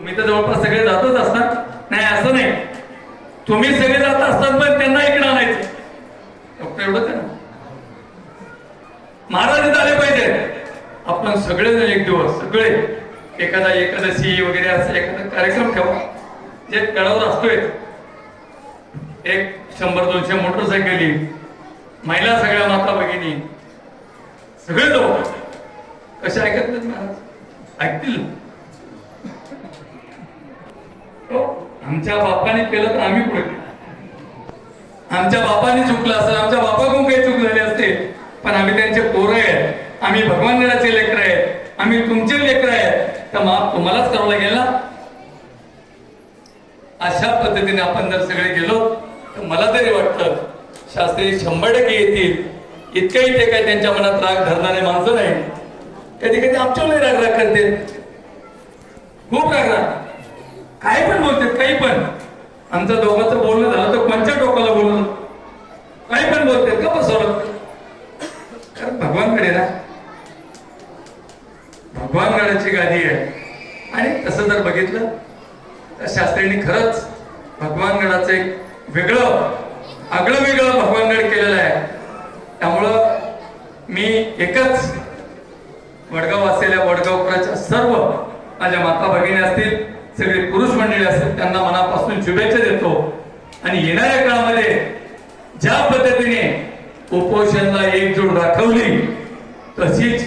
तुम्ही तर जवळपास सगळे जातच असतात, नाही असं नाही, तुम्ही सगळे जात असतात पण त्यांना इकडे आणायचं फक्त एवढंच आहे ना. महाराज इथं आले पाहिजे, आपण सगळेजण एक दिवस सगळे एखादा एकादशी वगैरे असं एखादा कार्यक्रम ठेवा, जे गडावर असतोय एक 100-200 मोटरसायकली, महिला सगळ्या माता भगिनी सगळे जाऊ. कसे ऐकत नाहीत महाराज, ऐकतील. आमच्या बापाने केलं तर आम्ही पुढे, आमच्या बापाने चुकलं असेल, आमच्या बापाकडून काही चूक झाली असते, पण आम्ही त्यांचे पोरं आहेत, आम्ही भगवानगडाचे लेकर आहेत, आम्ही तुमचे लेकर आहेत, तर माफ तुम्हालाच करावं लागेल ना. अशा पद्धतीने आपण जर सगळे गेलो तर मला तरी वाटतं शास्त्री 100% येतील. इतकंही ते काय त्यांच्या मनात राग धरणारे माणसं नाही. कधी कधी आमच्यावर राग करते, खूप राग काही पण बोलतात, काही पण. आमचं दोघांचं बोलणं झालं तर कोणत्या टोकाला बोलणं, काही पण बोलतात का बसवलं. कारण भगवानकडे ना, भगवानगडाची गादी आहे. आणि तसं जर बघितलं तर शास्त्रींनी खरंच भगवानगडाचं एक वेगळं आगळं वेगळं भगवानगड केलेलं आहे. त्यामुळं मी एकच वडगाव असलेल्या वडगावकरांच्या सर्व माझ्या माता भगिनी असतील, सगळे पुरुष मंडळी असतील, त्यांना मनापासून शुभेच्छा देतो. आणि येणाऱ्या काळामध्ये ज्या पद्धतीने उपोषणला एकजूट दाखवली तशीच